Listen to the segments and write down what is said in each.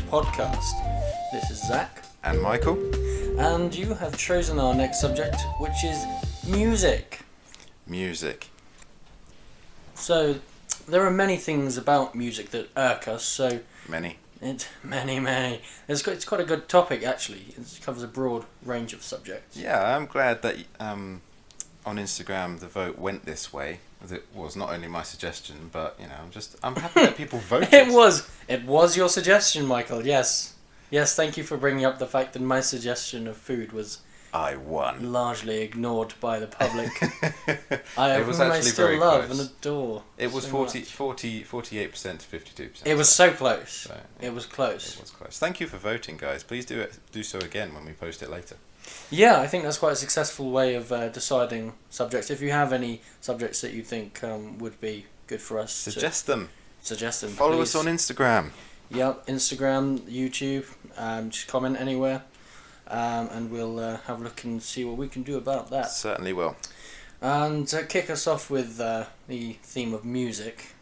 podcast. This is Zak. And Michael. And you have chosen our next subject, which is music. Music. So, there are many things about music that irk us, so... Many. Many. It's quite a good topic, actually. It covers a broad range of subjects. Yeah, I'm glad that on Instagram the vote went this way. It was not only my suggestion, but, I'm happy that people voted. It was your suggestion, Michael, yes. Yes, thank you for bringing up the fact that my suggestion of food was... I won. Largely ignored by the public. It was actually still very love close. and adore. It was so 48% to 52%. It was so close. So, yeah, it was close. It was close. Thank you for voting, guys. Please do so again when we post it later. Yeah, I think that's quite a successful way of deciding subjects. If you have any subjects that you think would be good for us, Suggest them. Follow please. us on Instagram. Yep, Instagram, YouTube. Just comment anywhere, and we'll have a look and see what we can do about that. Certainly will. And to kick us off with the theme of music.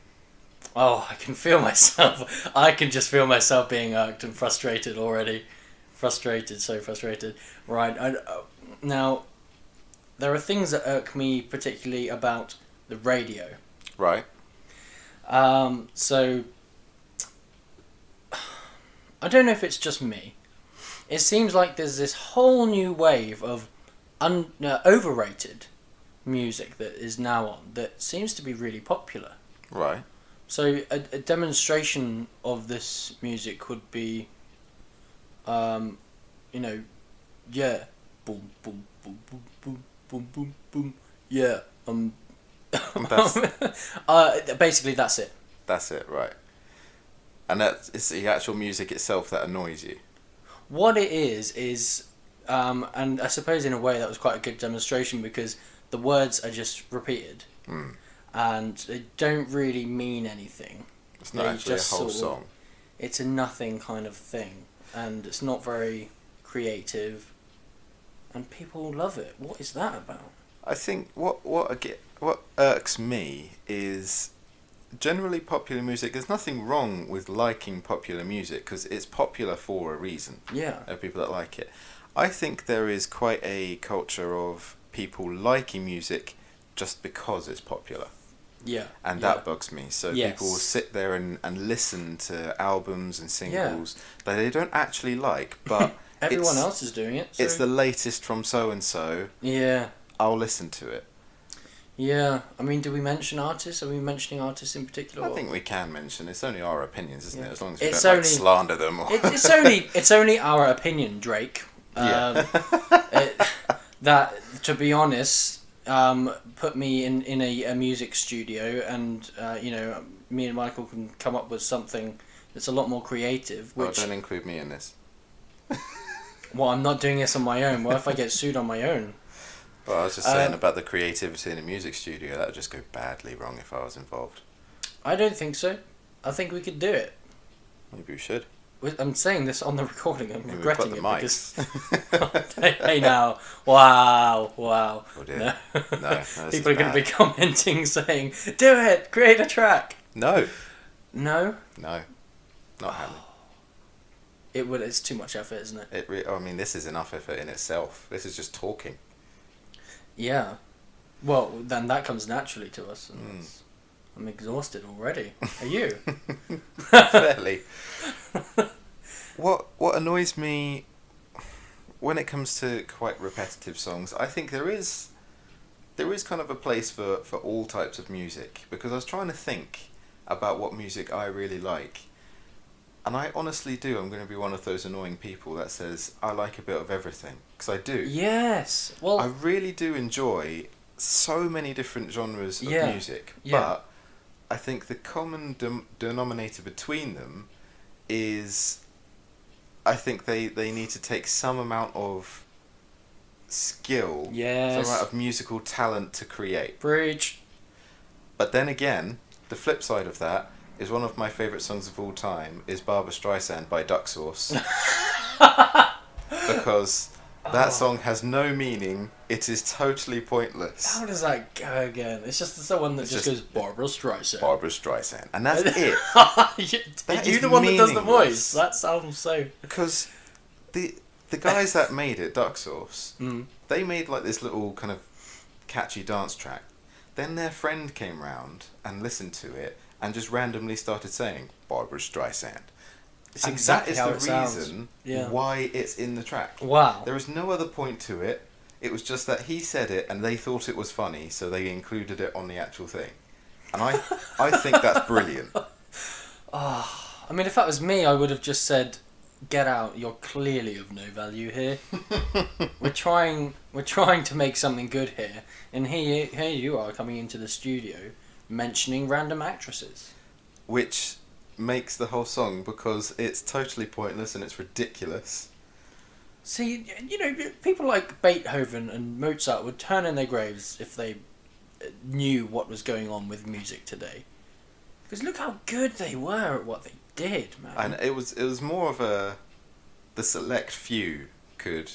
Oh, I can feel myself. I can just feel myself being irked and frustrated already. So frustrated. Right. Now, there are things that irk me particularly about the radio. Right. So, I don't know if it's just me. It seems like there's this whole new wave of overrated music that is now on that seems to be really popular. Right. So a demonstration of this music would be, yeah, boom, boom, boom, boom, boom, boom, boom, boom, yeah, basically that's it. That's it, right. And it's the actual music itself that annoys you. What it is, and I suppose in a way that was quite a good demonstration because the words are just repeated. And they don't really mean anything. It's not actually a whole song. It's a nothing kind of thing, and it's not very creative, and people love it. What is that about? I think what irks me is generally popular music. There's nothing wrong with liking popular music because it's popular for a reason. Yeah. There are people that like it. I think there is quite a culture of people liking music just because it's popular. Yeah. And that bugs me. So yes. People will sit there and listen to albums and singles that they don't actually like, but everyone else is doing it. So. It's the latest from so-and-so. Yeah. I'll listen to it. Yeah. I mean, do we mention artists? Are we mentioning artists in particular? I think we can mention. It's only our opinions, isn't it? As long as we it's don't only, slander them. Or it's only our opinion, Drake. That, to be honest... put me in a music studio and me and Michael can come up with something that's a lot more creative. Which, don't include me in this. Well, I'm not doing this on my own. What if I get sued on my own? Well, I was just saying about the creativity in a music studio. That would just go badly wrong if I was involved. I don't think so. I think we could do it. Maybe we should. I'm saying this on the recording. I'm regretting it mics. Because... hey now, wow. Oh dear. No, people are going to be commenting saying, "Do it, create a track." No, not happening. It's too much effort, isn't it? This is enough effort in itself. This is just talking. Yeah. Well, then that comes naturally to us. And I'm exhausted already. Are you? Fairly. What annoys me when it comes to quite repetitive songs, I think there is kind of a place for all types of music, because I was trying to think about what music I really like, and I honestly do. I'm going to be one of those annoying people that says I like a bit of everything, because I do. Yes. Well, I really do enjoy so many different genres of music, but I think the common denominator between them is I think they need to take some amount of skill, some amount of musical talent to create. Preach. But then again, the flip side of that is one of my favourite songs of all time is Barbra Streisand by Duck Sauce. Because That Oh, song has no meaning. It is totally pointless. how does that go again? It's just someone that It's just just goes Barbara Streisand. Barbara Streisand, and that's it. Are That you is the one that does the meaningless. voice? That sounds so. Because the guys that made it, Duck Sauce, Mm. they made like this little kind of catchy dance track. Then their friend came round and listened to it and just randomly started saying Barbara Streisand. It's And exactly how that it is the sounds. reason Yeah. why it's in the track. Wow. There is no other point to it. It was just that he said it and they thought it was funny, so they included it on the actual thing. And I think that's brilliant. I mean, if that was me, I would have just said, "Get out! You're clearly of no value here. We're trying to make something good here, and here you are coming into the studio, mentioning random actresses." Which makes the whole song, because it's totally pointless and it's ridiculous. See, people like Beethoven and Mozart would turn in their graves if they knew what was going on with music today. Because look how good they were at what they did, man. And it was more of the select few could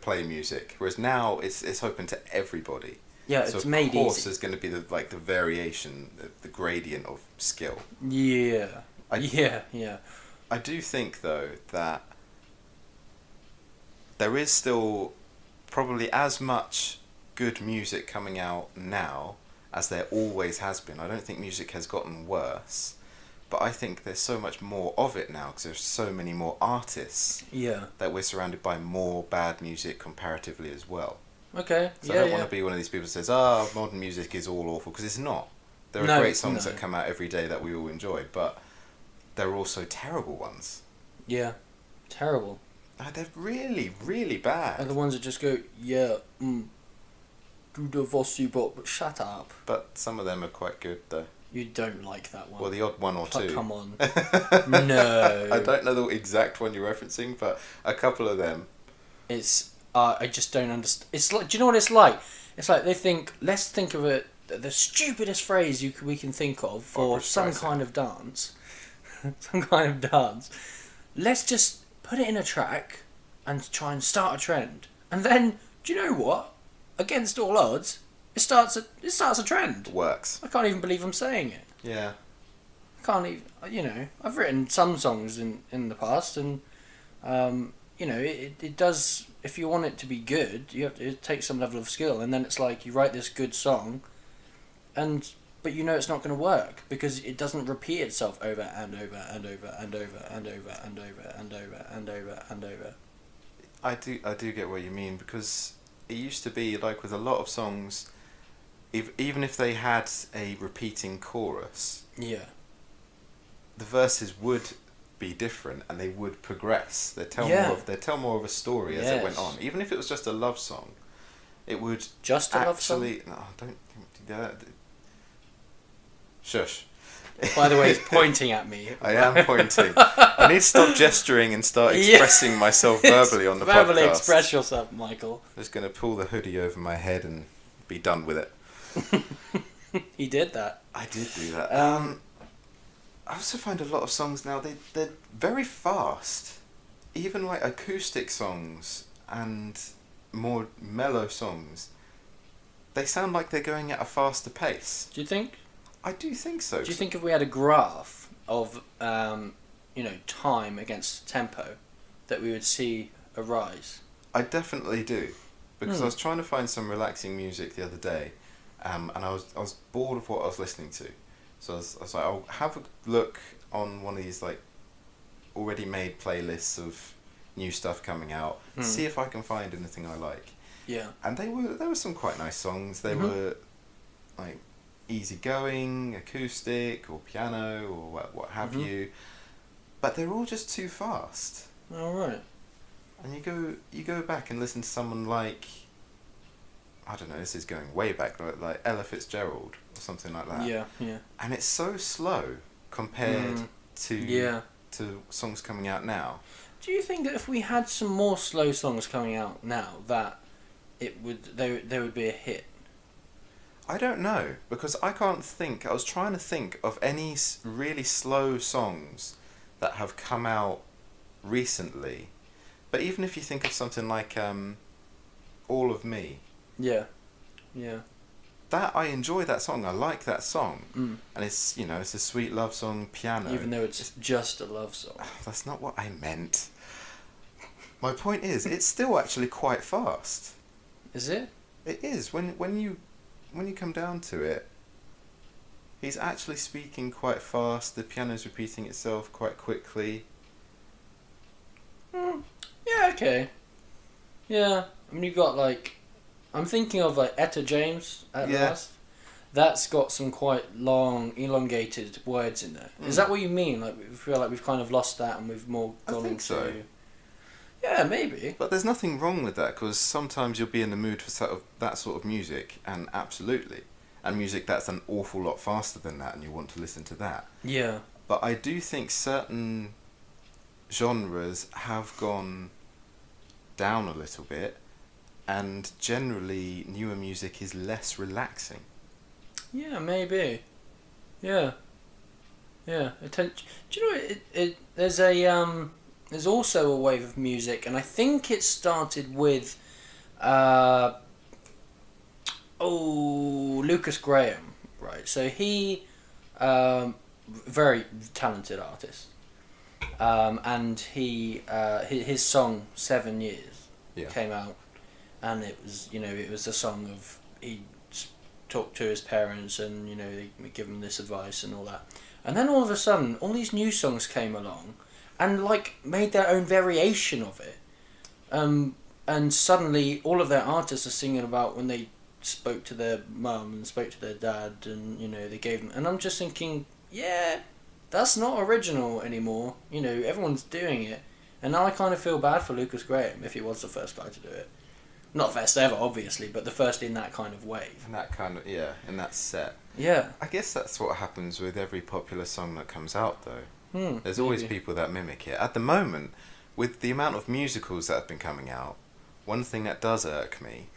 play music, whereas now it's open to everybody. Yeah, So it's of made course easy. there's going to be the variation, the gradient of skill. Yeah. Yeah. I do think though that there is still probably as much good music coming out now as there always has been. I don't think music has gotten worse, but I think there's so much more of it now because there's so many more artists Yeah. that we're surrounded by more bad music comparatively as well. Okay. So yeah, I don't want to be one of these people who says, modern music is all awful, because it's not. There are No, great songs no. that come out every day that we all enjoy, but there are also terrible ones. Yeah. Terrible. They're really, really bad. And the ones that just go, yeah, do the Vossi bop, but shut up. But some of them are quite good, though. You don't like that one. Well, the odd one or two. Come on. No. I don't know the exact one you're referencing, but a couple of them. It's I just don't understand. It's like, do you know what it's like? It's like they think, let's think of it, the stupidest phrase we can think of for Barbra some Streisand. kind of dance. Some kind of dance. Let's just put it in a track and try and start a trend. And then, do you know what? Against all odds, it starts a trend. It works. I can't even believe I'm saying it. Yeah. I can't even, I've written some songs in the past, and it does. If you want it to be good, it takes some level of skill, and then it's like you write this good song, but it's not going to work because it doesn't repeat itself over and over and over and over and over and over and over and over and over. I do get what you mean, because it used to be like with a lot of songs, even if they had a repeating chorus, Yeah. the verses would be different and they would progress. They'd tell more of a story as it went Yes. on. Even if it was just a love song, it would Just a love song? actually. No, don't do that. Shush. By the way, he's pointing at me. I am pointing. I need to stop gesturing and start Yeah. expressing myself verbally on the Verbally podcast. express yourself, Michael. I'm just going to pull the hoodie over my head and be done with it. He did that. I did do that. I also find a lot of songs now, they're very fast. Even like acoustic songs and more mellow songs, they sound like they're going at a faster pace. Do you think? I do think so. Do you think if we had a graph of, time against tempo, that we would see a rise? I definitely do, because I was trying to find some relaxing music the other day, and I was bored of what I was listening to, so I was like, I'll have a look on one of these like already made playlists of new stuff coming out, see if I can find anything I like. Yeah. And there were some quite nice songs. They were like easygoing, acoustic or piano or what have you, but they're all just too fast. All right. And you go back and listen to someone like, I don't know, this is going way back, like Ella Fitzgerald or something like that. Yeah. Yeah. And it's so slow compared to songs coming out now. Do you think that if we had some more slow songs coming out now, that they would be a hit? I don't know, because I can't think. I was trying to think of any really slow songs that have come out recently But even if you think of something like All of Me, Yeah. that I enjoy that song. I like that song, Mm. and it's it's a sweet love song, piano. Even though it's just a love song. That's not what I meant. My point is, it's still actually quite fast. Is it? It is when you come down to it. He's actually speaking quite fast. The piano's repeating itself quite quickly. Yeah. Okay. Yeah. I mean, you got like, I'm thinking of like Etta James at last. That's got some quite long, elongated words in there. Is that what you mean? Like, we feel like we've kind of lost that and we've more gone into... So. Yeah, maybe. But there's nothing wrong with that, because sometimes you'll be in the mood for that sort of music, and absolutely. And music that's an awful lot faster than that, and you want to listen to that. Yeah. But I do think certain genres have gone down a little bit, and generally newer music is less relaxing. Yeah, maybe. Yeah. Do you know there's also a wave of music, and I think it started with Lucas Graham, right? So he very talented artist. And his song 7 Years came out, and it was a song of he talked to his parents, and they give him this advice and all that, and then all of a sudden all these new songs came along, and like made their own variation of it, and suddenly all of their artists are singing about when they spoke to their mum and spoke to their dad, and they gave them, and I'm just thinking, yeah. That's not original anymore. Everyone's doing it. And now I kind of feel bad for Lucas Graham if he was the first guy to do it. Not first ever, obviously, but the first in that kind of wave. In that kind of, in that set. Yeah. I guess that's what happens with every popular song that comes out, though. There's maybe. always people that mimic it. At the moment, with the amount of musicals that have been coming out, one thing that does irk me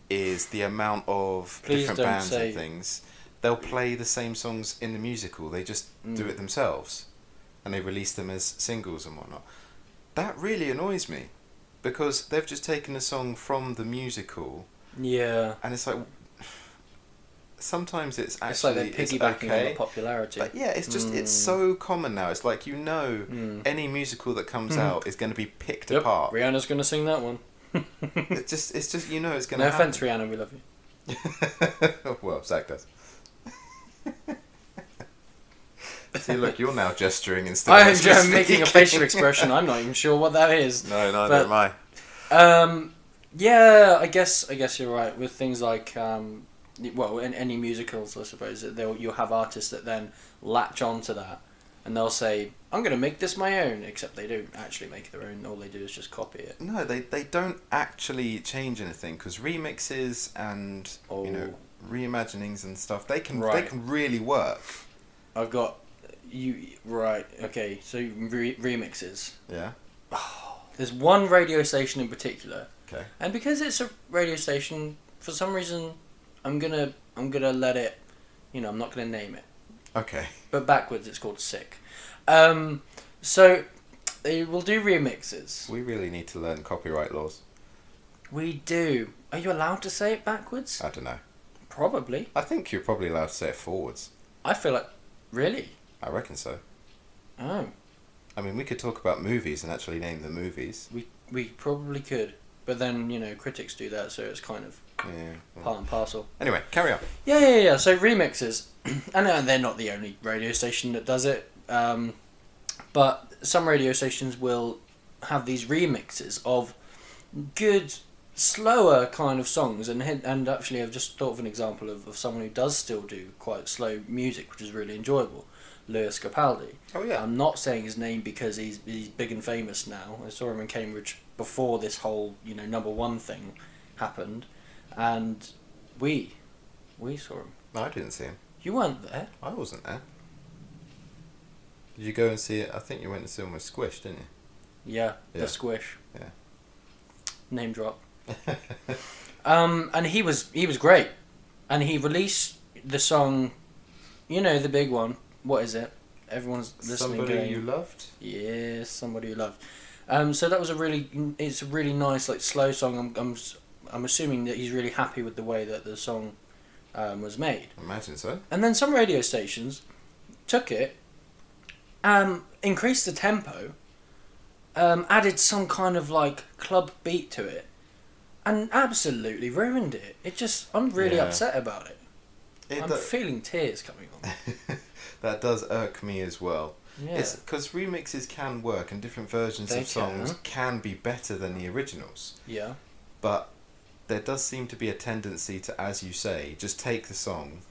is the amount of different bands and things. They'll play the same songs in the musical. They just do it themselves, and they release them as singles and whatnot. That really annoys me, because they've just taken a song from the musical. Yeah. And it's like, sometimes it's actually it's like they're piggybacking on the popularity. But yeah, it's just it's so common now. It's like any musical that comes out is going to be picked apart. Rihanna's going to sing that one. it's just it's going to happen. No offense, Rihanna, we love you. Well, Zach does. See, look, you're now gesturing instead of I'm making a facial expression. I'm not even sure what that is. No, neither am I. Yeah, I guess you're right with things like in any musicals, I suppose you'll have artists that then latch onto that, and they'll say, "I'm going to make this my own," except they don't actually make their own. All they do is just copy it. No, they don't actually change anything, because remixes and reimaginings and stuff, they can really work. I've got you right. Okay, so remixes. Yeah. There's one radio station in particular. Okay. And because it's a radio station, for some reason, I'm gonna let it. I'm not gonna name it. Okay. But backwards, it's called Sick. So they will do remixes. We really need to learn copyright laws. We do. Are you allowed to say it backwards? I don't know. Probably. I think you're probably allowed to say it forwards. I feel like... Really? I reckon so. Oh. I mean, we could talk about movies and actually name the movies. We probably could. But then, critics do that, so it's kind of part and parcel. Anyway, carry on. Yeah. So remixes. And they're not the only radio station that does it. But some radio stations will have these remixes of good... slower kind of songs, and actually I've just thought of an example of someone who does still do quite slow music, which is really enjoyable. Lewis Capaldi. Oh yeah. I'm not saying his name because he's big and famous now. I saw him in Cambridge before this whole number one thing happened, and we saw him. No, I didn't see him. You weren't there. I wasn't there. Did you go and see it? I think you went to see him with Squish, didn't you? Yeah. The Squish. Yeah. Name drop. And he was great, and he released the song, the big one. What is it? Everyone's listening. Somebody You Loved. Yes, Somebody You Loved. So that was it's a really nice like slow song. I'm assuming that he's really happy with the way that the song was made. Imagine so. And then some radio stations took it, increased the tempo, added some kind of like club beat to it, and absolutely ruined it. I'm really upset about it. I'm feeling tears coming on. That does irk me as well. Yeah. It's because remixes can work and different versions of songs can be better than the originals. Yeah. But there does seem to be a tendency to, as you say, just take the song,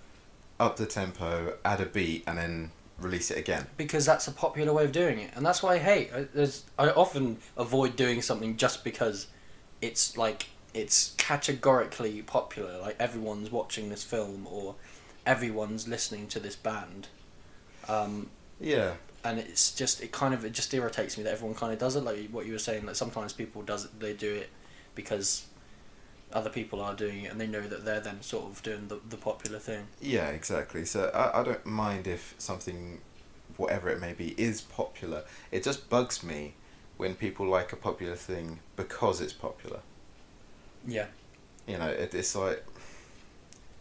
up the tempo, add a beat, and then release it again. Because that's a popular way of doing it, and that's what I hate. I often avoid doing something just because it's categorically popular. Like everyone's watching this film or everyone's listening to this band. Yeah. And it just irritates me that everyone kind of does it. Like what you were saying, that sometimes people they do it because other people are doing it and they know that they're then sort of doing the popular thing. Yeah, exactly. So I don't mind if something, whatever it may be, is popular. It just bugs me when people like a popular thing because it's popular. Yeah. You know, it's like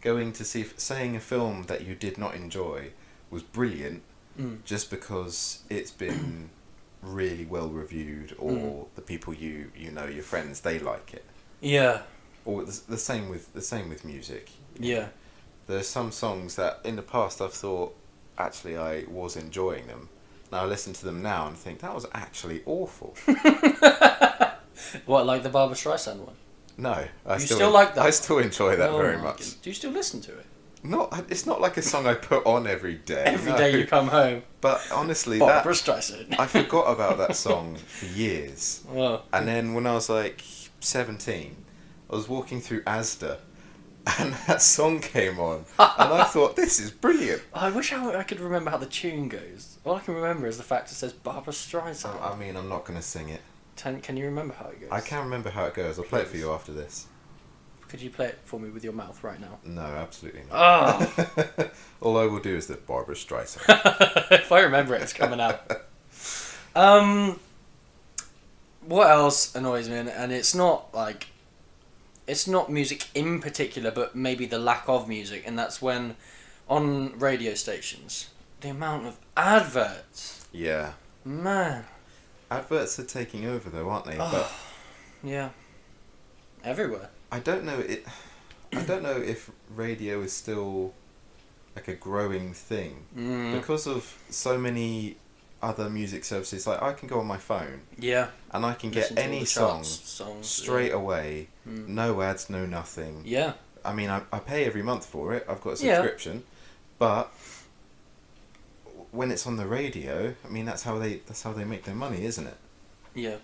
going to see, saying a film that you did not enjoy was brilliant just because it's been really well reviewed, or the people you know, your friends, they like it. Yeah. Or the same with music. Yeah. There's some songs that in the past I've thought actually I was enjoying them. Now I listen to them now and think that was actually awful. What, like the Barbra Streisand one? No, I still like that? I still enjoy that very my much. God. Do you still listen to it? It's not like a song I put on every day. Every day you come home. But honestly, Barbra Streisand. I forgot about that song for years. Well. And then when I was like 17, I was walking through Asda, and that song came on, and I thought, this is brilliant. I wish I could remember how the tune goes. All I can remember is the fact it says Barbra Streisand. I mean, I'm not going to sing it. Can you remember how it goes? I can remember how it goes. I'll play it for you after this. Could you play it for me with your mouth right now? No, absolutely not. Oh! All I will do is the Barbra Streisand. If I remember it, it's coming out. What else annoys me? And it's not music in particular, but maybe the lack of music, and that's when on radio stations, the amount of adverts. Yeah. Man. Adverts are taking over though, aren't they? Oh, but yeah. Everywhere. I don't know if radio is still like a growing thing because of so many other music services. Like I can go on my phone, and I can get any songs straight away, no ads, no nothing. Yeah. I mean, I pay every month for it. I've got a subscription, but when it's on the radio, I mean that's how they make their money, isn't it? Yeah.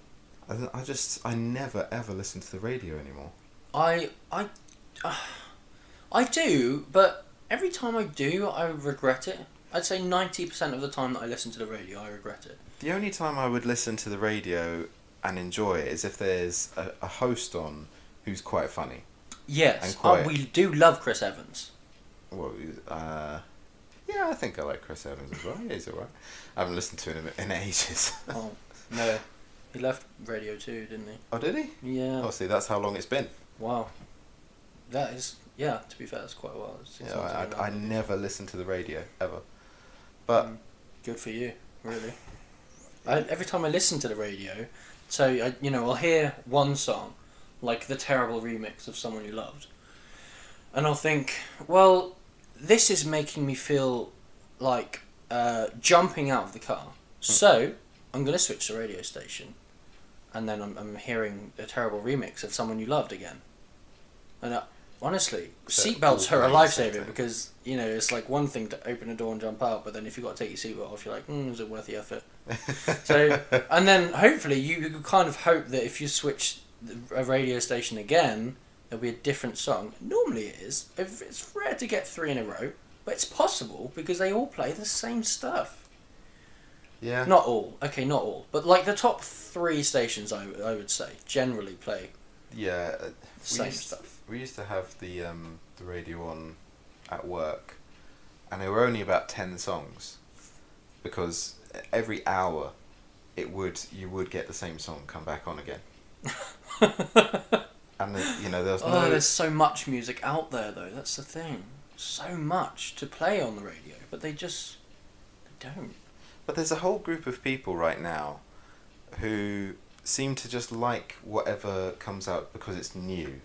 I never ever listen to the radio anymore. I do, but every time I do, I regret it. I'd say 90% of the time that I listen to the radio, I regret it. The only time I would listen to the radio and enjoy it is if there's a host on who's quite funny. Yes, we do love Chris Evans. Well, yeah, I think I like Chris Evans as well. Yeah, he's alright. I haven't listened to him in ages. Oh, no. He left radio too, didn't he? Oh, did he? Yeah. Oh, see, that's how long it's been. Wow. That is, yeah, to be fair, that's quite a while. Yeah, I never listen to the radio, ever. But good for you, really. Every time I listen to the radio, so, I'll hear one song, like the terrible remix of Someone You Loved, and I'll think, well, this is making me feel like jumping out of the car. So, I'm going to switch the radio station, and then I'm hearing a terrible remix of Someone You Loved again. And honestly, seatbelts are a lifesaver because, it's like one thing to open a door and jump out, but then if you've got to take your seatbelt off, you're like, is it worth the effort? So, and then hopefully you kind of hope that if you switch a radio station again, there'll be a different song. Normally it is. It's rare to get 3 in a row, but it's possible because they all play the same stuff. Yeah. Not all. Okay, not all. But like the top 3 stations, I would say, generally play same stuff. We used to have the radio on at work, and there were only about 10 songs, because every hour you would get the same song come back on again. And there's there's so much music out there though. That's the thing. So much to play on the radio, but they don't. But there's a whole group of people right now who seem to just like whatever comes out because it's new.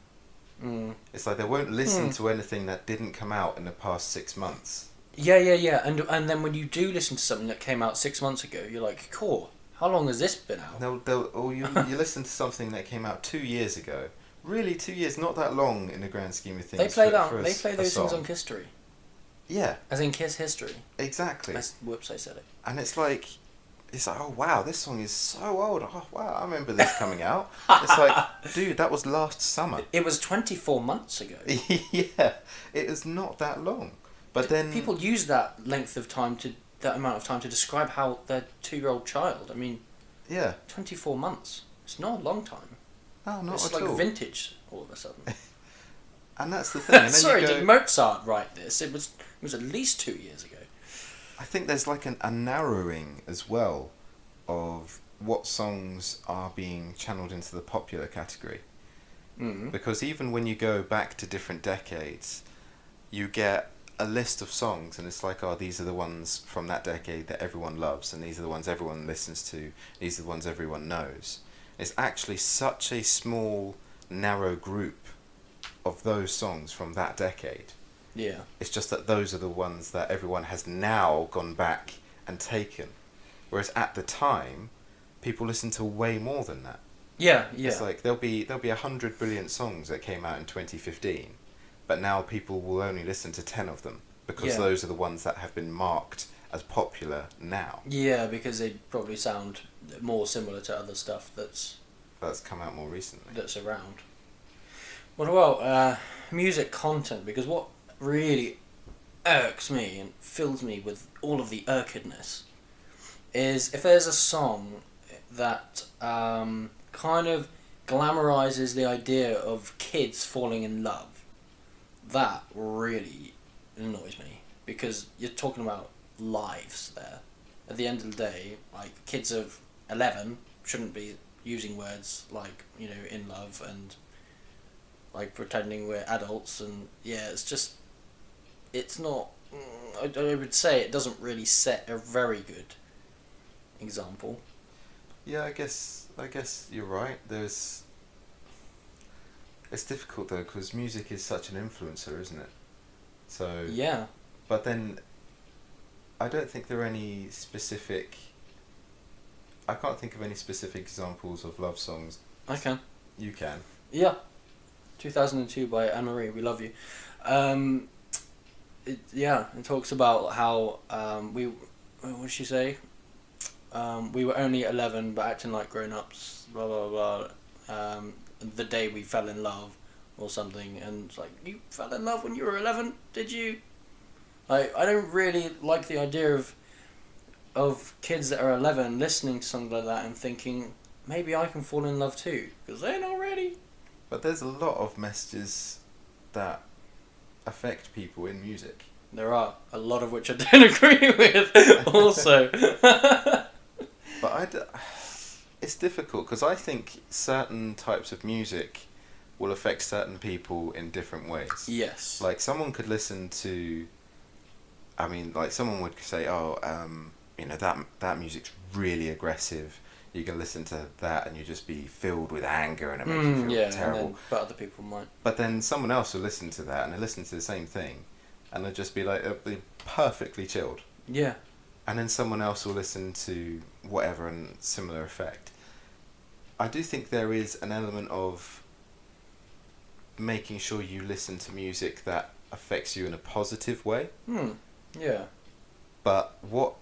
It's like they won't listen to anything that didn't come out in the past 6 months. Yeah. And then when you do listen to something that came out 6 months ago, you're like, cool. How long has this been out? You listen to something that came out 2 years ago. Really, 2 years, not that long in the grand scheme of things. They play They play those things on History. Yeah. As in Kiss History. Exactly. Whoops, I said it. And it's like, oh wow, this song is so old. Oh wow, I remember this coming out. It's like, dude, that was last summer. It was 24 months ago. Yeah, it is not that long. But then people use that amount of time to describe how their 2-year-old child. I mean, yeah, 24 months. It's not a long time. No, not it's at all. It's like vintage all of a sudden. And that's the thing. And then Sorry, did Mozart write this? It was at least 2 years ago. I think there's like a narrowing as well of what songs are being channeled into the popular category. Because even when you go back to different decades, you get a list of songs and it's like, oh, these are the ones from that decade that everyone loves, and these are the ones everyone listens to, these are the ones everyone knows. It's actually such a small, narrow group of those songs from that decade. Yeah. It's just that those are the ones that everyone has now gone back and taken. Whereas at the time, people listened to way more than that. Yeah. It's like there'll be 100 brilliant songs that came out in 2015, but now people will only listen to 10 of them because those are the ones that have been marked as popular now. Yeah, because they probably sound more similar to other stuff that's come out more recently. That's around. What about music content? Because what really irks me and fills me with all of the irkedness is if there's a song that kind of glamorizes the idea of kids falling in love. That really annoys me because you're talking about lives there. At the end of the day, like, kids of 11 shouldn't be using words like, in love and like pretending we're adults, and it's not, I would say it doesn't really set a very good example. Yeah, I guess you're right. It's difficult though because music is such an influencer, isn't it? So yeah. But then I don't think there are any specific. I can't think of any specific examples of love songs. I can. You can. Yeah. 2002 by Anne-Marie, We Love You. It talks about how what did she say? We were only 11 but acting like grown-ups, blah blah blah. The day we fell in love or something, and it's like, you fell in love when you were 11, did you? I don't really like the idea of kids that are 11 listening to something like that and thinking, maybe I can fall in love too, because they're not ready. But there's a lot of messages that affect people in music. There are, a lot of which I don't agree with also. But it's difficult because I think certain types of music will affect certain people in different ways. Yes. Like someone could listen to, someone would say, that music's really aggressive. You can listen to that and you just be filled with anger and it makes you feel terrible. But other people might. But then someone else will listen to that and they listen to the same thing and they'll just be like, they'll be perfectly chilled. Yeah. And then someone else will listen to whatever and similar effect. I do think there is an element of making sure you listen to music that affects you in a positive way. Yeah. But what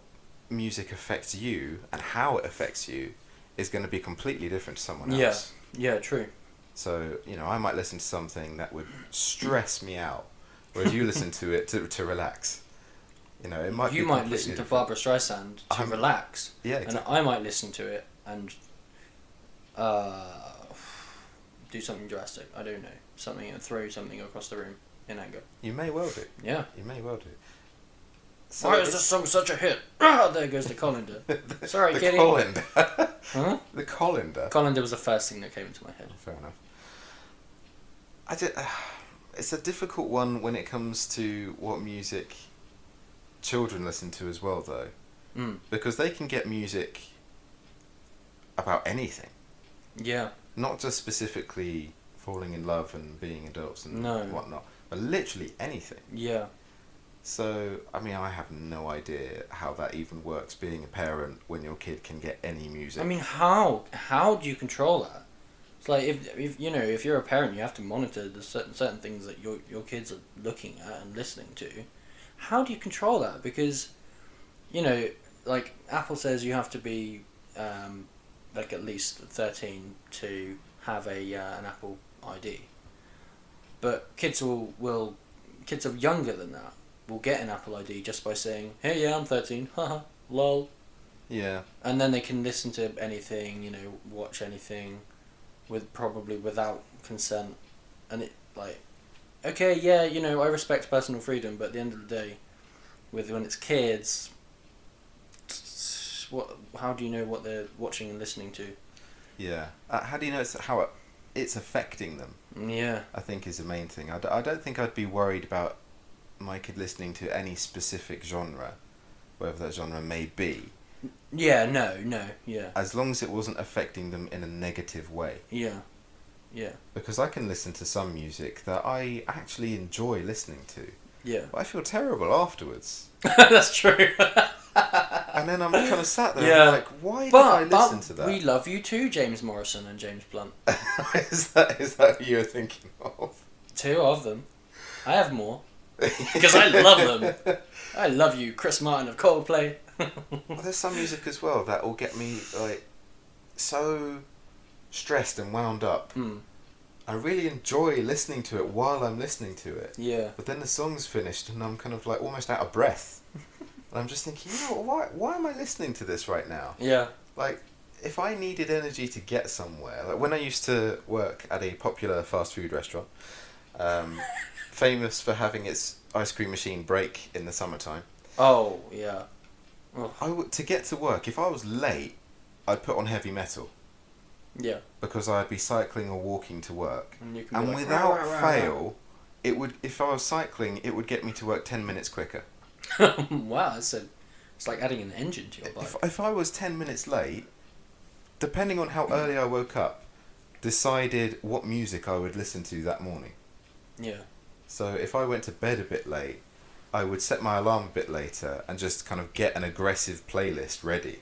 music affects you and how it affects you is going to be completely different to someone else. Yeah, true. So, I might listen to something that would stress me out, whereas you listen to it to relax. It might. You might listen to Barbara Streisand to relax. Yeah, exactly. And I might listen to it and do something drastic. I don't know. Something, and throw something across the room in anger. You may well do. Yeah. You may well do. So Why is this song such a hit? Ah, there goes the colander. Sorry, the kitty. colander. Huh? The colander. Colander was the first thing that came into my head. Fair enough. It's a difficult one when it comes to what music children listen to as well, though. Mm. Because they can get music about anything. Yeah. Not just specifically falling in love and being adults and No. whatnot, but literally anything. Yeah. So, I mean, I have no idea how that even works, being a parent, when your kid can get any music. I mean, how do you control that? It's like if you know, if you're a parent, you have to monitor the certain things that your kids are looking at and listening to. How do you control that? Because, you know, like Apple says, you have to be like at least 13 to have an Apple ID. But kids will kids are younger than that will get an Apple ID just by saying, "Hey, yeah, I'm 13." Haha, lol. Yeah. And then they can listen to anything, you know, watch anything, probably without consent, and it like, okay, yeah, you know, I respect personal freedom, but at the end of the day, when it's kids, how do you know what they're watching and listening to? Yeah. How do you know how it's affecting them? Yeah. I think is the main thing. I don't think I'd be worried about my kid listening to any specific genre, whatever that genre may be. Yeah. No. Yeah. As long as it wasn't affecting them in a negative way. Yeah. Yeah. Because I can listen to some music that I actually enjoy listening to. Yeah. But I feel terrible afterwards. That's true. And then I'm kind of sat there Yeah. and I'm like, why did I listen to that? We love you too, James Morrison and James Blunt. Is that who you're thinking of? Two of them. I have more. Because I love them. I love you, Chris Martin of Coldplay. Well, there's some music as well that will get me like so stressed and wound up. Mm. I really enjoy listening to it while I'm listening to it. Yeah. But then the song's finished and I'm kind of like almost out of breath. And I'm just thinking, you know, why am I listening to this right now? Yeah. Like, if I needed energy to get somewhere, like when I used to work at a popular fast food restaurant, famous for having its ice cream machine break in the summertime. Oh, yeah. Oh. To get to work, if I was late, I'd put on heavy metal. Yeah. Because I'd be cycling or walking to work. And you can be And like, without "Rah, rah, rah, fail, it would, if I was cycling, it would get me to work 10 minutes quicker. Wow, it's like adding an engine to your bike. If I was 10 minutes late, depending on how early I woke up, decided what music I would listen to that morning. Yeah. So if I went to bed a bit late, I would set my alarm a bit later and just kind of get an aggressive playlist ready.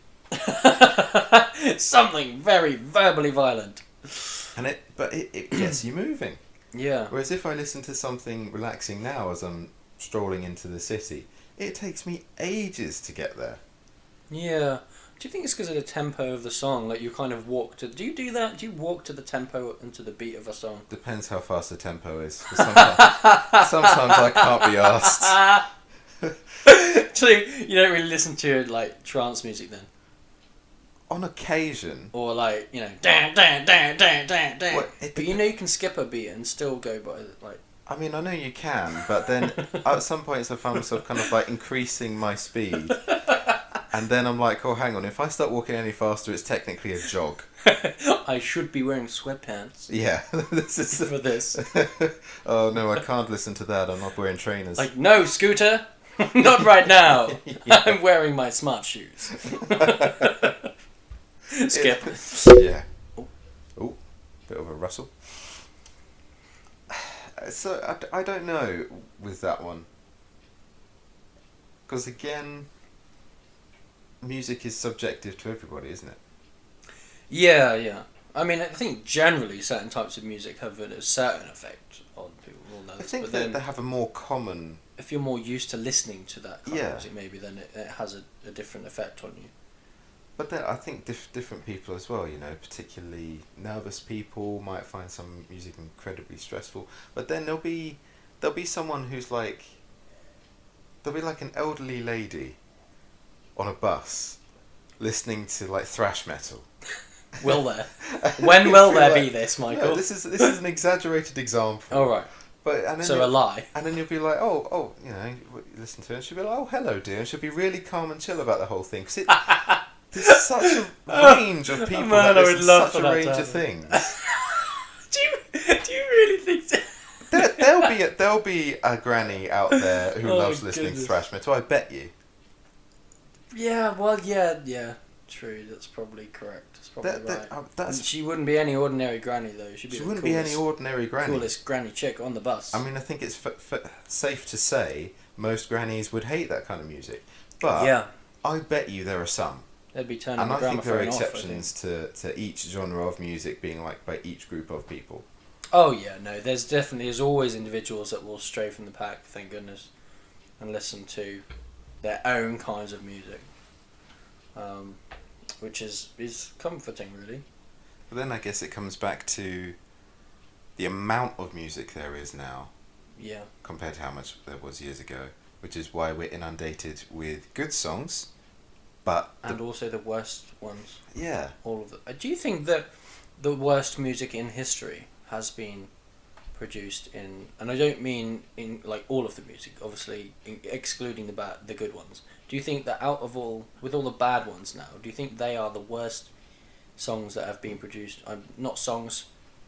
Something very verbally violent. And it gets you moving. Yeah. Whereas if I listen to something relaxing now as I'm strolling into the city, it takes me ages to get there. Yeah. Do you think it's because of the tempo of the song? Like you kind of walk to... Do you do that? Do you walk to the tempo and to the beat of a song? Depends how fast the tempo is. Sometimes I can't be asked. So you don't really listen to like trance music then? On occasion. Or like, you know, dan dan dan dan dan dan. Well, But you know you can skip a beat and still go by like... I mean, I know you can, but then at some points I found myself kind of like increasing my speed. And then I'm like, oh, hang on, if I start walking any faster, it's technically a jog. I should be wearing sweatpants. Yeah, this is for this. Oh no, I can't listen to that. I'm not wearing trainers. Like, no, Scooter, not right now. Yeah. I'm wearing my smart shoes. Skip. Yeah. Oh, bit of a rustle. So I don't know with that one, because again, music is subjective to everybody, isn't it? Yeah, yeah. I mean, I think generally certain types of music have a certain effect on people. All I think but that then they have a more common. if you're more used to listening to that kind Yeah. of music, maybe then it has a different effect on you. But then I think different people as well, you know, particularly nervous people might find some music incredibly stressful. But then there'll be someone who's like, there'll be like an elderly lady on a bus listening to like thrash metal. Will there? When will there like, be this, Michael? No, this is an exaggerated example. All right. But and then So a lie. And then you'll be like, oh, you know, you listen to it, and she'll be like, oh, hello, dear, and she'll be really calm and chill about the whole thing. Because there's such a range of people Man, that I would listen to love such for a that range to of happen. things. Do you really think so? There'll be a granny out there who Oh, loves listening goodness. to thrash metal, I bet you. Yeah, well, yeah. True, that's probably correct. That's probably right. And she wouldn't be any ordinary granny, though. She wouldn't be any ordinary granny. Coolest granny chick on the bus. I mean, I think it's safe to say most grannies would hate that kind of music. But yeah, I bet you there are some. they'd be turning And the I think there are gramophone off, exceptions to each genre of music being liked by each group of people. Oh yeah, no, there's always individuals that will stray from the pack, thank goodness, and listen to their own kinds of music, which is comforting, really. But then I guess it comes back to the amount of music there is now. Yeah. Compared to how much there was years ago, which is why we're inundated with good songs, but also the worst ones. Yeah. All of them. Do you think that the worst music in history has been produced in, and I don't mean in like all of the music, obviously excluding the good ones. Do you think that with all the bad ones now, do you think they are the worst songs that have been produced? Not songs,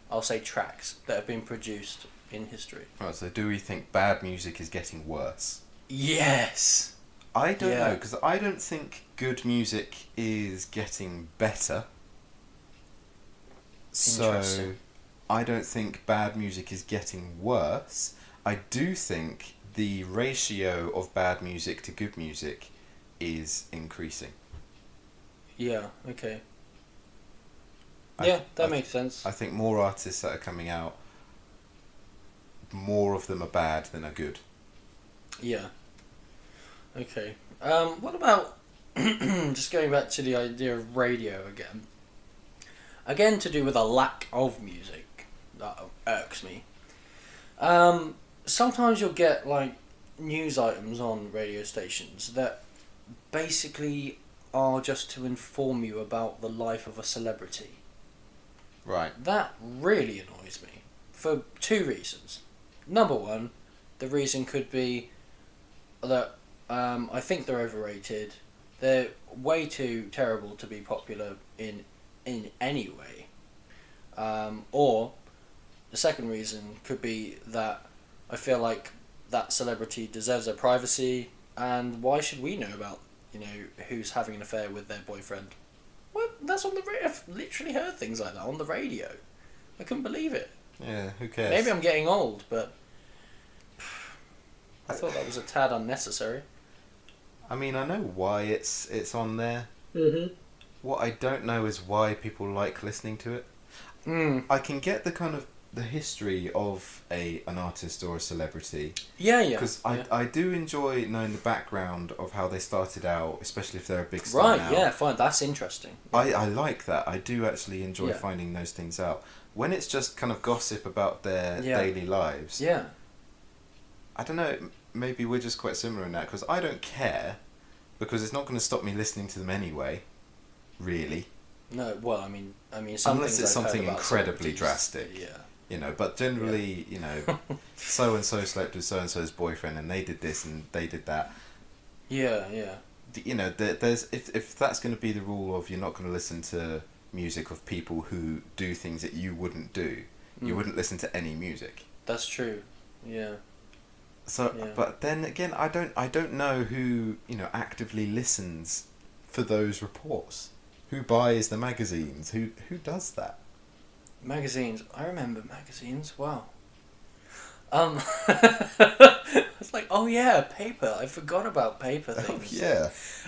I'll say tracks that have been produced in history. Right, so do we think bad music is getting worse? Yes. I don't know, because I don't think good music is getting better. So I don't think bad music is getting worse. I do think the ratio of bad music to good music is increasing. Yeah, okay. That makes sense. I think more artists that are coming out, more of them are bad than are good. Yeah. Okay. What about just going back to the idea of radio again? Again, to do with a lack of music that irks me. Sometimes you'll get like news items on radio stations that basically are just to inform you about the life of a celebrity. Right. That really annoys me for two reasons. Number one, the reason could be that I think they're overrated. They're way too terrible to be popular in any way. Or the second reason could be that I feel like that celebrity deserves their privacy, and why should we know about, who's having an affair with their boyfriend? What? That's on the radio. I've literally heard things like that on the radio. I couldn't believe it. Yeah, who cares? Maybe I'm getting old, but I thought that was a tad unnecessary. I mean, I know why it's on there. Mm-hmm. What I don't know is why people like listening to it. I can get the kind of the history of an artist or a celebrity. Yeah. Because I do enjoy knowing the background of how they started out, especially if they're a big star Right, now. yeah, fine. That's interesting. I like that. I do actually enjoy finding those things out. When it's just kind of gossip about their daily lives. Yeah. I don't know, maybe we're just quite similar in that, because I don't care, because it's not going to stop me listening to them anyway, really. No, well, I mean, unless it's something incredibly drastic. Yeah. But generally, so and so slept with so and so's boyfriend, and they did this and they did that. Yeah. There's if that's going to be the rule of you're not going to listen to music of people who do things that you wouldn't do, you wouldn't listen to any music. That's true. Yeah. So, but then again, I don't know who actively listens for those reports. Who buys the magazines? Who does that? Magazines. I remember magazines. Wow. It's like, oh yeah, paper. I forgot about paper things.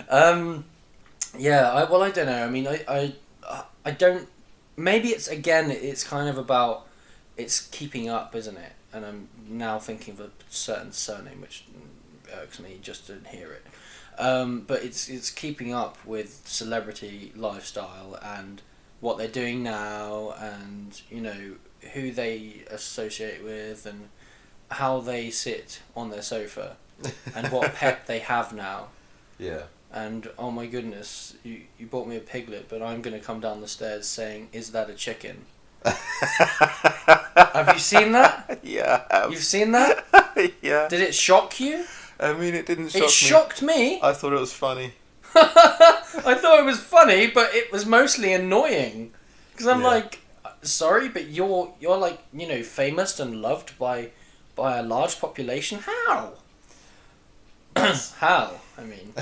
Oh, yeah. I don't know. I mean, I don't. Maybe it's kind of about it's keeping up, isn't it? And I'm now thinking of a certain surname which irks me just to hear it. But it's keeping up with celebrity lifestyle and what they're doing now, and who they associate with, and how they sit on their sofa, and what pet they have now. Yeah. And oh my goodness, you bought me a piglet, but I'm gonna come down the stairs saying, "Is that a chicken?" Have you seen that? Yeah, I have. You've seen that? Yeah. Did it shock you? I mean, it didn't shock It me. shocked me. I thought it was funny. I thought it was funny, but it was mostly annoying. Because I'm Yeah. like, sorry, but you're like, famous and loved by a large population. How? How? I mean.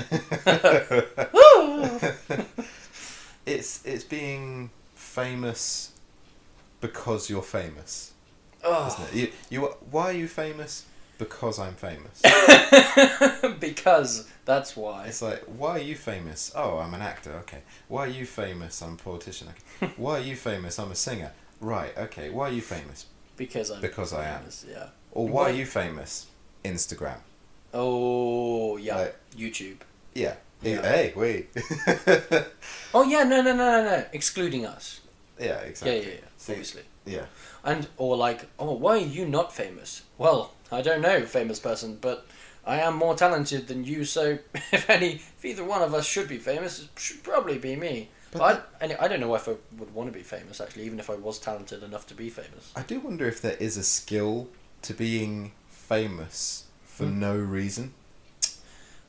It's being famous because you're famous, Oh. isn't it? Why are you famous? Because I'm famous. Because that's why. It's like, why are you famous? Oh, I'm an actor. Okay. Why are you famous? I'm a politician. Okay. Why are you famous? I'm a singer. Right. Okay. Why are you famous? Because I am. Yeah. Or why are you famous? Instagram. Oh yeah. Like, YouTube. Yeah. Yeah. Hey, wait. Oh yeah, no. Excluding us. Yeah, exactly. Yeah. See, Obviously. yeah. And or like, oh, why are you not famous? Well, I don't know, famous person, but I am more talented than you. So if either one of us should be famous, it should probably be me. But I don't know if I would want to be famous actually, even if I was talented enough to be famous. I do wonder if there is a skill to being famous for no reason.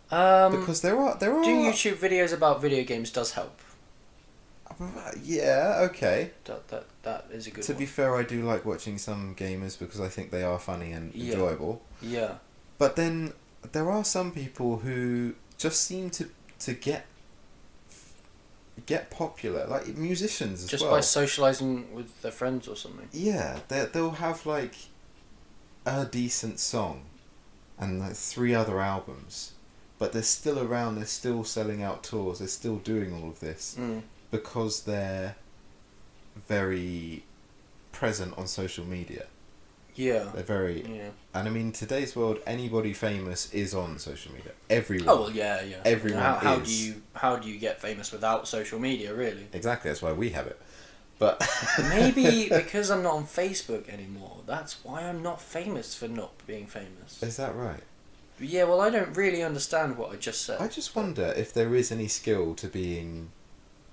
Because there are doing YouTube videos about video games does help. Yeah, okay. That is a good To one. be fair, I do like watching some gamers because I think they are funny and enjoyable. Yeah. But then there are some people who just seem to get popular, like musicians as Just well. by socialising with their friends or something. Yeah, they'll have like a decent song and like 3 other albums, but they're still around, they're still selling out tours, they're still doing all of this because they're very present on social media. Yeah. They're very... Yeah. And I mean, today's world, anybody famous is on social media. Everyone. Oh well, yeah. Everyone How do you get famous without social media, really? Exactly, that's why we have it. But Maybe because I'm not on Facebook anymore, that's why I'm not famous for not being famous. Is that right? Yeah, well, I don't really understand what I just said. I just wonder if there is any skill to being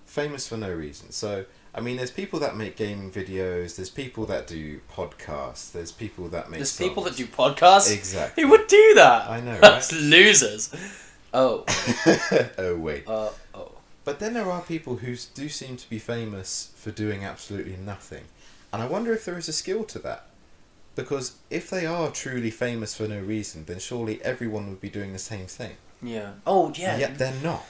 famous for no reason. So, I mean, there's people that make gaming videos, there's people that do podcasts, there's people that make songs. People that do podcasts? Exactly. Who would do that? I know, right? That's losers. Oh. Oh, wait. Oh. But then there are people who do seem to be famous for doing absolutely nothing. And I wonder if there is a skill to that. Because if they are truly famous for no reason, then surely everyone would be doing the same thing. Yeah. Oh, yeah. Yet they're not.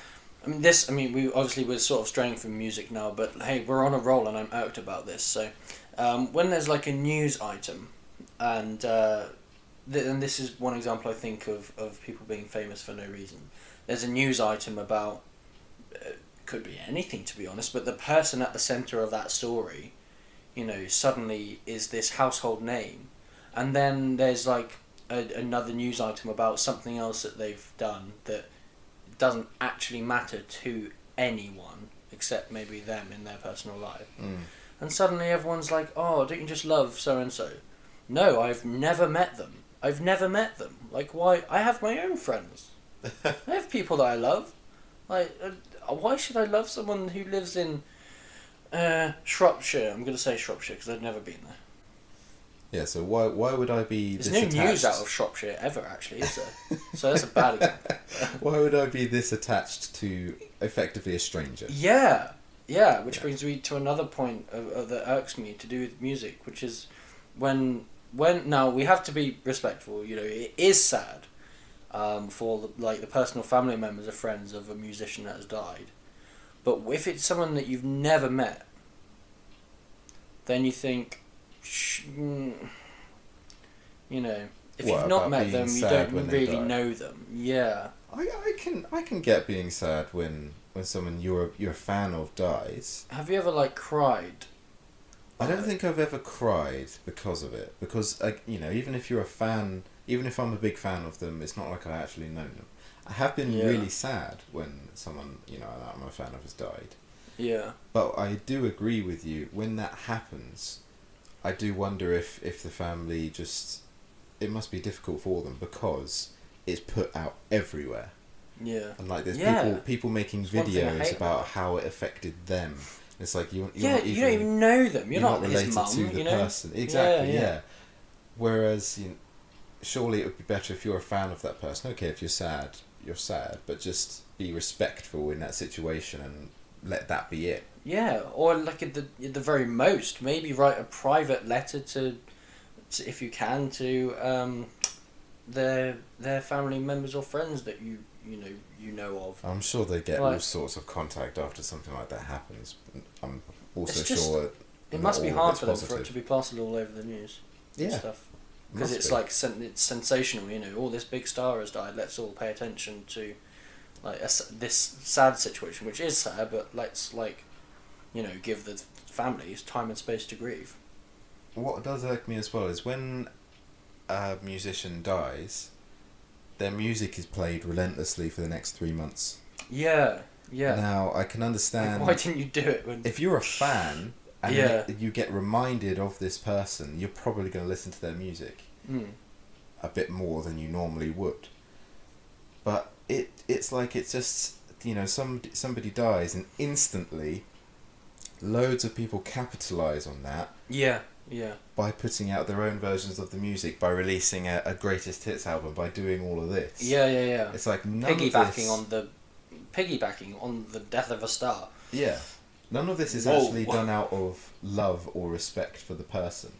We're sort of straying from music now, but hey, we're on a roll and I'm irked about this. So, when there's like a news item, and and this is one example I think of people being famous for no reason. There's a news item about, could be anything to be honest, but the person at the centre of that story, suddenly is this household name, and then there's like another news item about something else that they've done that doesn't actually matter to anyone except maybe them in their personal life. And suddenly everyone's like, oh, don't you just love so and so? No, I've never met them. Like, why? I have my own friends. I have people that I love. Like, why should I love someone who lives in Shropshire? I'm going to say Shropshire because I've never been there. Yeah, so why would I be There's this attached? no news out of Shropshire ever, actually, is there? So that's a bad example. Why would I be this attached to effectively a stranger? Yeah, which brings me to another point that irks me to do with music, which is when now we have to be respectful. It is sad for the personal family members or friends of a musician that has died, but if it's someone that you've never met, then you think, if you've not met them, you don't really know them. Yeah. I can get being sad when someone you're a fan of dies. Have you ever cried? I don't think I've ever cried because of it. Because even if you're a fan, even if I'm a big fan of them, it's not like I actually know them. I have been really sad when someone that I'm a fan of has died. Yeah. But I do agree with you. When that happens, I do wonder if the family it must be difficult for them because it's put out everywhere. Yeah. And there's people making videos about how it affected them It's like you're Yeah, not you don't even know them. You're not his related mum, to the you know? person. Exactly. Yeah. Yeah. Whereas, surely it would be better if you're a fan of that person. Okay, if you're sad, but just be respectful in that situation and let that be it. Yeah, or like at the very most, maybe write a private letter to if you can, to their family members or friends that you know of. I'm sure they get all sorts of contact after something like that happens. I'm also sure it must be hard for them for it to be plastered all over the news. Yeah. Stuff. Because it's like it's sensational, this big star has died. Let's all pay attention to this sad situation, which is sad, but let's give the families time and space to grieve. What does irk me as well is when a musician dies, their music is played relentlessly for the next 3 months. Yeah. Now I can understand. Why didn't you do it if you're a fan and you get reminded of this person, you're probably going to listen to their music a bit more than you normally would. But it's like it's just somebody dies and instantly loads of people capitalise on that. Yeah. By putting out their own versions of the music, by releasing a greatest hits album, by doing all of this. Yeah. It's like piggybacking on the death of a star. Yeah. None of this is actually done out of love or respect for the person.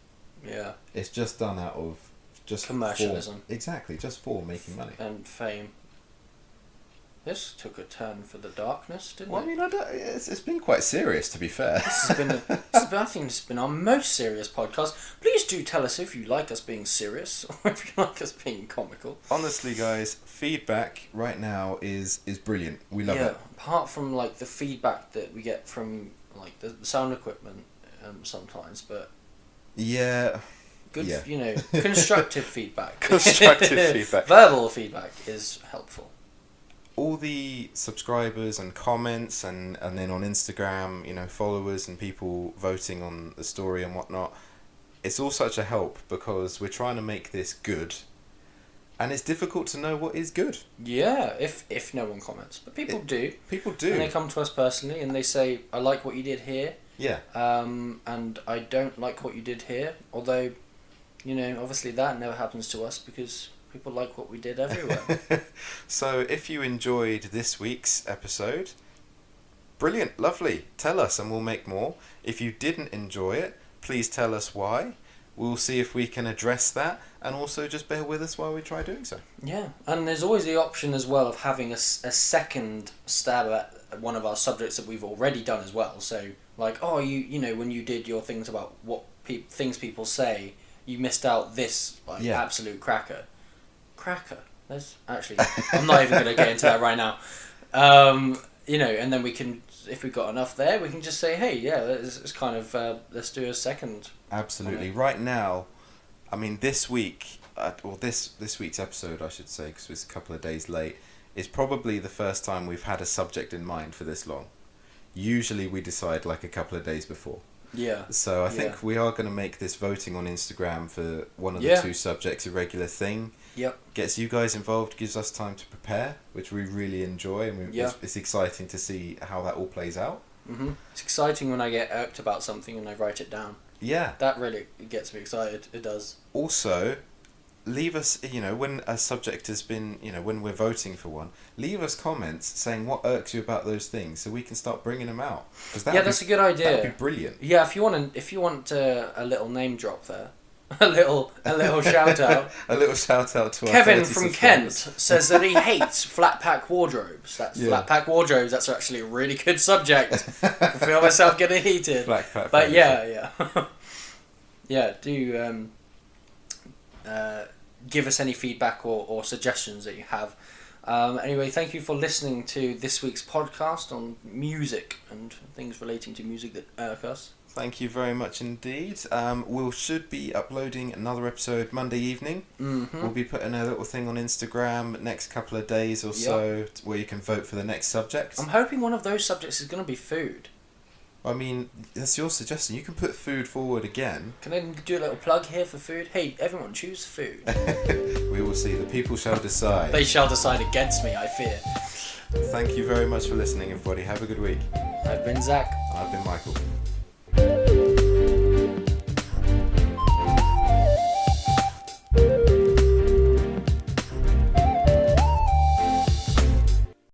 Yeah. It's just done out of just commercialism. Exactly, just for making money. And fame. This took a turn for the darkness, didn't it? Well, I mean, it's been quite serious, to be fair. I think this has been our most serious podcast. Please do tell us if you like us being serious or if you like us being comical. Honestly, guys, feedback right now is brilliant. We love it. Apart from the feedback that we get from the sound equipment sometimes, but good, constructive feedback. Constructive feedback. Verbal feedback is helpful. All the subscribers and comments and then on Instagram, followers and people voting on the story and whatnot, it's all such a help because we're trying to make this good, and it's difficult to know what is good. Yeah, if no one comments, but people do. People do. And they come to us personally and they say, "I like what you did here." Yeah. And I don't like what you did here. Although, obviously that never happens to us because people like what we did everywhere. So if you enjoyed this week's episode, brilliant, lovely. Tell us and we'll make more. If you didn't enjoy it, please tell us why. We'll see if we can address that, and also just bear with us while we try doing so. Yeah, and there's always the option as well of having a second stab at one of our subjects that we've already done as well. So, when you did your things about what things people say, you missed out this absolute cracker. There's actually, I'm not even going to get into that right now. And then we can, if we've got enough there, we can just say, hey, it's kind of, let's do a second. Absolutely. Right now, I mean, this week, this week's episode, I should say, because it's a couple of days late, is probably the first time we've had a subject in mind for this long. Usually we decide a couple of days before. Yeah. So I think we are going to make this voting on Instagram for one of the two subjects a regular thing. Yep. Gets you guys involved, gives us time to prepare, which we really enjoy, and it's exciting to see how that all plays out. Mm-hmm. It's exciting when I get irked about something and I write it down. Yeah. That really gets me excited. It does. Also, leave us, when a subject has been, when we're voting for one, leave us comments saying what irks you about those things so we can start bringing them out. That's a good idea. That would be brilliant. Yeah, if you want a little name drop there, a little shout out. A little shout out to Kevin from Kent says that he hates flat pack wardrobes. Flat pack wardrobes. That's actually a really good subject. I feel myself getting heated. Flat pack. But yeah. Do give us any feedback or suggestions that you have. Anyway, thank you for listening to this week's podcast on music and things relating to music that irk us. Thank you very much indeed. We should be uploading another episode Monday evening. Mm-hmm. We'll be putting a little thing on Instagram next couple of days or so where you can vote for the next subject. I'm hoping one of those subjects is going to be food. I mean, that's your suggestion. You can put food forward again. Can I do a little plug here for food? Hey, everyone, choose food. We will see. The people shall decide. They shall decide against me, I fear. Thank you very much for listening, everybody. Have a good week. I've been Zach. I've been Michael.